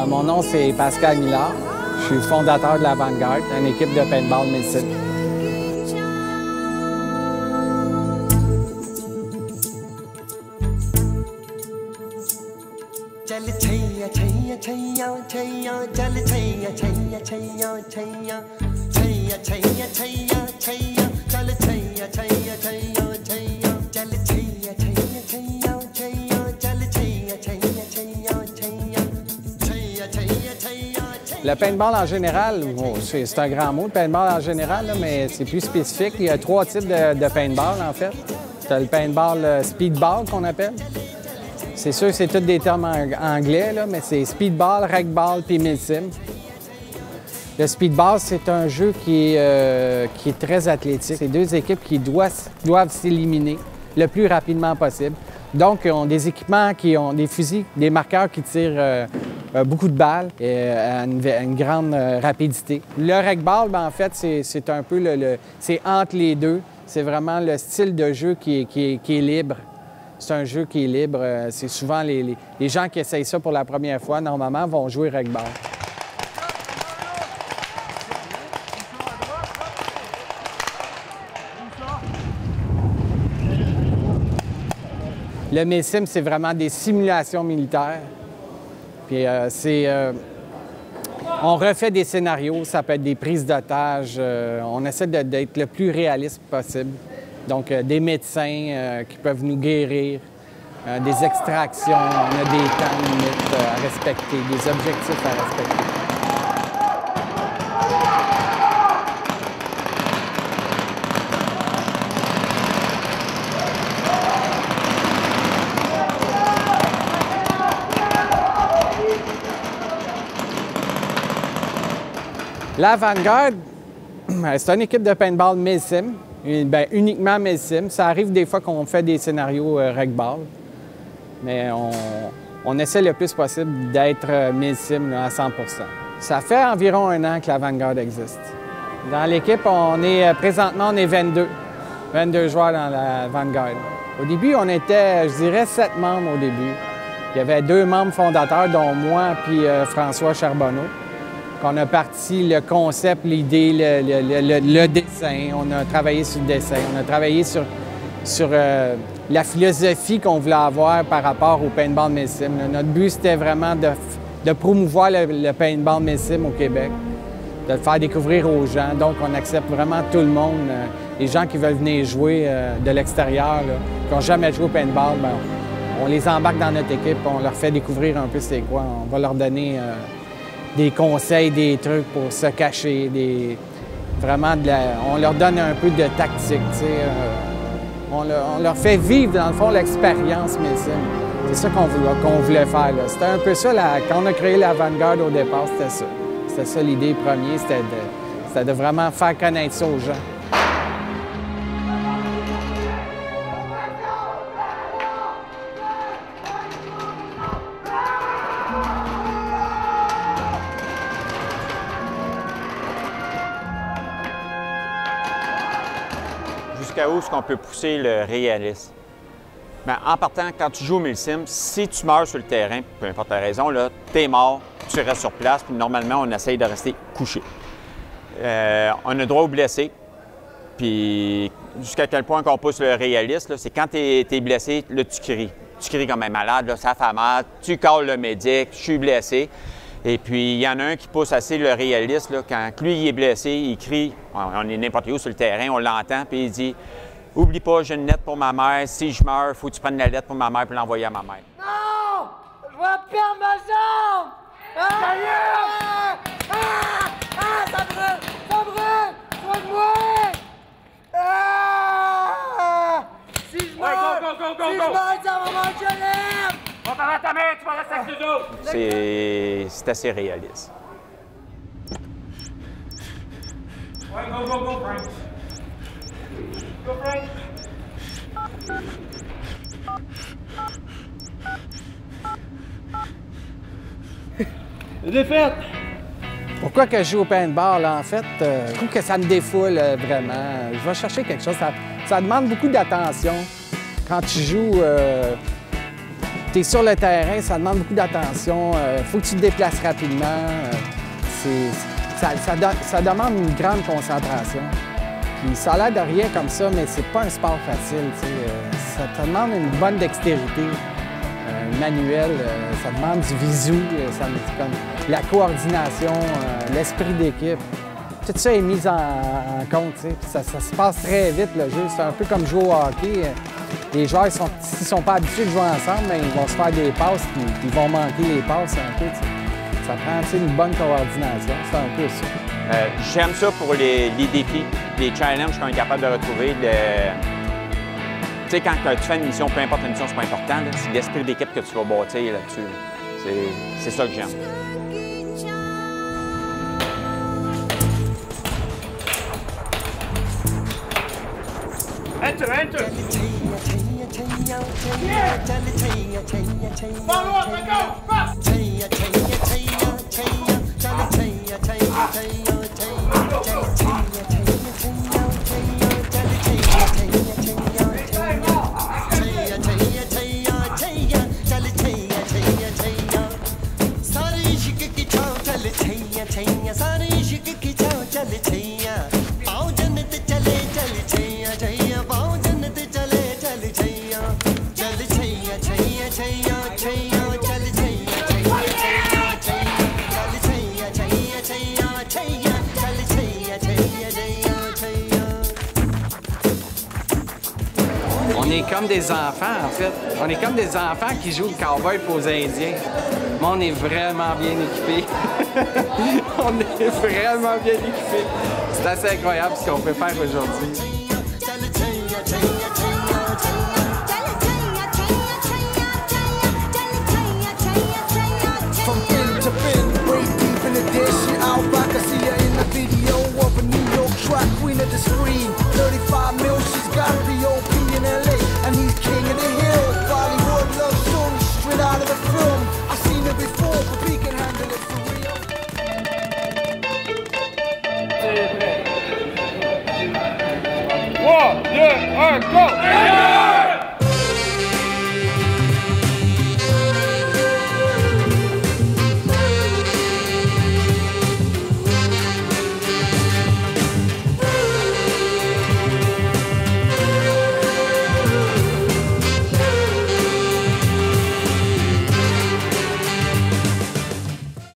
Mon nom, c'est Pascal Millard. Je suis fondateur de la Vanguard, une équipe de paintball médecine. Le paintball en général, c'est un grand mot, le paintball en général, là, mais c'est plus spécifique. Il y a 3 types de paintball, en fait. Tu as le paintball speedball, qu'on appelle. C'est sûr que c'est tous des termes anglais, là, mais c'est speedball, ragball puis milsim. Le speedball, c'est un jeu qui est très athlétique. C'est 2 équipes qui doivent s'éliminer le plus rapidement possible. Donc, ils ont des équipements qui ont des fusils, des marqueurs qui tirent beaucoup de balles à une grande rapidité. Le ragball, bien, en fait, c'est un peu c'est entre les deux. C'est vraiment le style de jeu qui est libre. C'est un jeu qui est libre. C'est souvent les gens qui essayent ça pour la première fois, normalement, vont jouer ragball. Le milsim, c'est vraiment des simulations militaires. Puis on refait des scénarios, ça peut être des prises d'otages. On essaie d'être le plus réaliste possible. Donc, des médecins qui peuvent nous guérir, des extractions, on a des temps limites à respecter, des objectifs à respecter. La Vanguard, c'est une équipe de paintball milsim, uniquement milsim. Ça arrive des fois qu'on fait des scénarios ragball, mais on essaie le plus possible d'être milsim à 100 %. Ça fait environ 1 an que la Vanguard existe. Dans l'équipe, présentement, on est 22 joueurs dans la Vanguard. Au début, on était, je dirais, 7 membres au début. Il y avait 2 membres fondateurs, dont moi puis François Charbonneau. On a parti le concept, l'idée, le dessin. On a travaillé sur le dessin. On a travaillé sur la philosophie qu'on voulait avoir par rapport au paintball milsim. Notre but, c'était vraiment de promouvoir le paintball milsim au Québec, de le faire découvrir aux gens. Donc, on accepte vraiment tout le monde. Les gens qui veulent venir jouer de l'extérieur, qui n'ont jamais joué au paintball, bien, on les embarque dans notre équipe, on leur fait découvrir un peu c'est quoi. On va leur donner des conseils, des trucs pour se cacher, on leur donne un peu de tactique, tu sais. On leur fait vivre, dans le fond, l'expérience milsim. C'est ça qu'on voulait faire, là. C'était un peu ça, quand on a créé la Vanguard au départ, c'était ça. C'était ça l'idée première, c'était de vraiment faire connaître ça aux gens. Jusqu'à où est-ce qu'on peut pousser le réalisme? Bien, en partant, quand tu joues au milsim, si tu meurs sur le terrain, peu importe la raison, tu es mort, tu restes sur place, puis normalement, on essaye de rester couché. On a droit aux blessés, puis jusqu'à quel point qu'on pousse le réalisme, c'est quand tu es blessé, là, tu cries. Tu cries comme un malade, là, ça fait mal, tu calls le médic, je suis blessé. Et puis, il y en a un qui pousse assez le réaliste, là, quand lui, il est blessé, il crie, on est n'importe où sur le terrain, on l'entend, puis il dit « Oublie pas, j'ai une lettre pour ma mère, si je meurs, il faut que tu prennes la lettre pour ma mère et l'envoyer à ma mère. » Non! Je vais perdre ma jambe! Ça y est! Ça brûle! Ça brûle! Soigne-moi! Si je meurs, ça va manquer l'herbe! On t'arrête ta main, tu vas rester avec nous autres! C'est assez réaliste. Ouais, go, Frank! Go, Frank! Défaite! Pourquoi que je joue au paintball, en fait? Je trouve que ça me défoule vraiment. Je vais chercher quelque chose. Ça demande beaucoup d'attention. Quand tu joues, Tu es sur le terrain, ça demande beaucoup d'attention. Il faut que tu te déplaces rapidement. Ça demande une grande concentration. Puis ça a l'air de rien comme ça, mais c'est pas un sport facile. Ça te demande une bonne dextérité manuelle, ça demande du visu, comme la coordination, l'esprit d'équipe. Tout ça est mis en compte. Ça se passe très vite, le jeu. C'est un peu comme jouer au hockey. Les joueurs, s'ils ne sont pas habitués de jouer ensemble, bien, ils vont se faire des passes puis ils vont manquer les passes un peu. Ça prend une bonne coordination. C'est un peu ça. J'aime ça pour les défis, les challenges qu'on est capable de retrouver. Tu sais, quand tu fais une mission, peu importe la mission, c'est pas important. C'est l'esprit d'équipe que tu vas bâtir là-dessus. C'est ça que j'aime. Enter, enter! Follow up and go! Fast! On est comme des enfants, en fait. On est comme des enfants qui jouent le cowboy pour aux Indiens. Mais on est vraiment bien équipés. On est vraiment bien équipés. C'est assez incroyable ce qu'on peut faire aujourd'hui. One, deux, un, go!